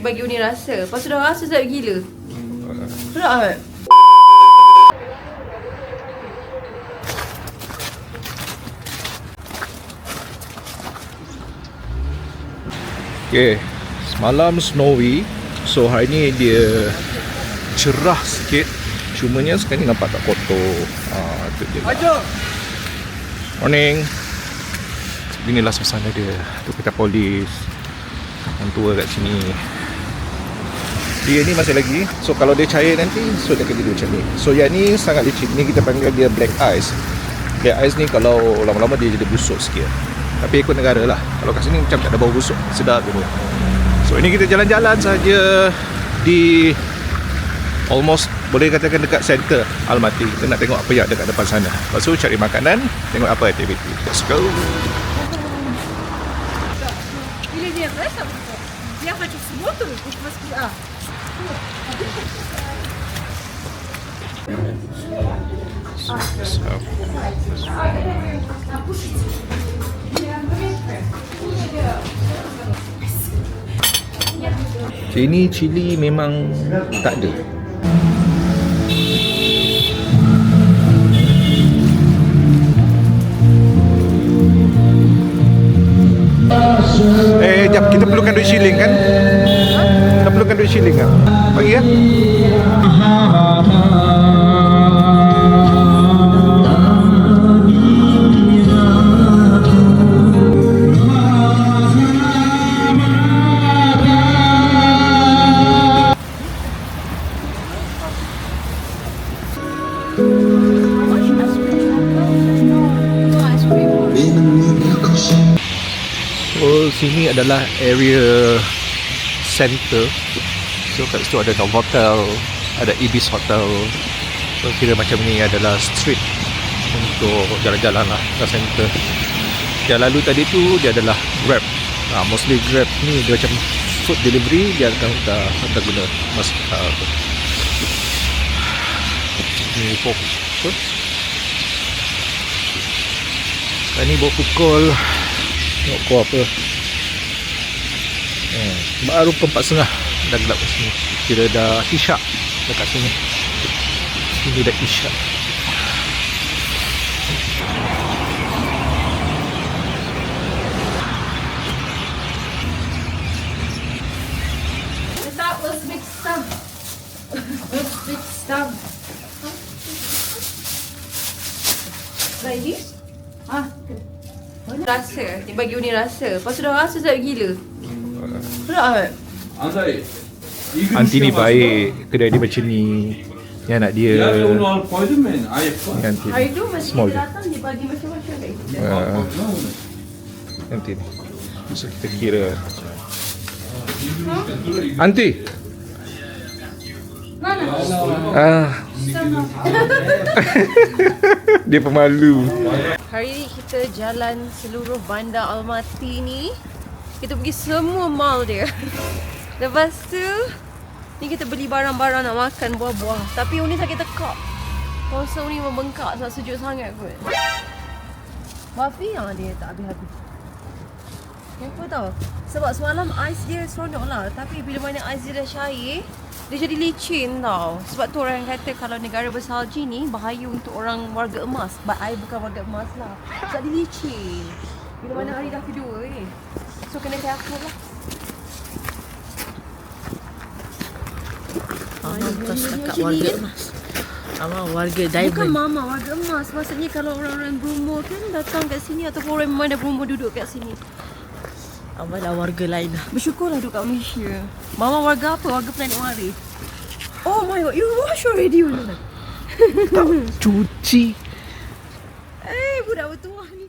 bagi Uni rasa. Lepas tu dah rasa sedap gila. Sedap kan? Okay, semalam snowy. So hari ni dia cerah sikit. Cumanya sekarang ni nampak tak kotor. Tu dia lah. Morning. Inilah suasana dia. Tu kita polis yang tua kat sini. Dia ni masih lagi. So kalau dia cair nanti, so dia akan jadi macam ni. So yang ni sangat licin. Ni kita panggil dia black ice. Black ice ni kalau lama-lama dia jadi busuk sikit. Tapi ikut negara lah. Kalau kat sini macam tak ada bau busuk. Sedap dia. So ini kita jalan-jalan saja di almost boleh katakan dekat center Almaty. Kita nak tengok apa yang dekat depan sana. Lepas tu cari makanan, tengok apa aktiviti. Let's go. Или нет, знаешь, там, я хочу в субботу в Москве. Ini cili memang tak ada. Jap, kita perlukan duit shilling kan? Kita perlukan duit shilling kan? Bagi ya? So sini adalah area center. So kat situ ada Novotel, ada Ibis Hotel. So kira macam ni adalah street untuk jalan-jalan lah ke center. Yang lalu tadi tu dia adalah Grab. Mostly Grab ni dia macam food delivery. Dia akan hantar guna ni fokus. Ni bawa pukul kau apa? Baru 4:30 dah gelap kat sini. Kira dah isyak dekat sini. Sini dah isyak. That was big stuff. Big stuff. Like this? Rasa, dia bagi Uni rasa. Lepas tu dah rasa sedap gila. Sedap kan? Anti ni baik. Kedai dia macam ni. Yang anak dia Hari tu masa small kita datang dia bagi macam-macam kat kita. Nanti ni. So kita kira. Anti. Dia pemalu. Hari ni kita jalan seluruh bandar Almaty ni. Kita pergi semua mall dia. Lepas tu ni kita beli barang-barang nak makan, buah-buah. Tapi Uni sakit tekak. Rasa Uni membengkak sebab sejuk sangat kot. Bafi dia tak habis-habis. Kenapa tau? Sebab semalam ais dia seronok lah. Tapi bila mana ais dia dah cair, dia jadi licin tau. Sebab tu orang kata kalau negara bersalji ni bahaya untuk orang warga emas. But I bukan warga emas lah. Sebab dia licin. Bila mana hari dah kedua ni. So kena careful lah. Kau setakat warga emas. Mama warga diamond. Bukan mama warga emas. Maksudnya kalau orang-orang berumur kan datang kat sini ataupun orang memang dah berumur duduk kat sini. Mama dah warga lain lah. Bersyukurlah duduk kat Malaysia. Mama warga apa? Warga Planet Wari. Oh my god, you wash already? Tak cuci. Budak bertuah ni.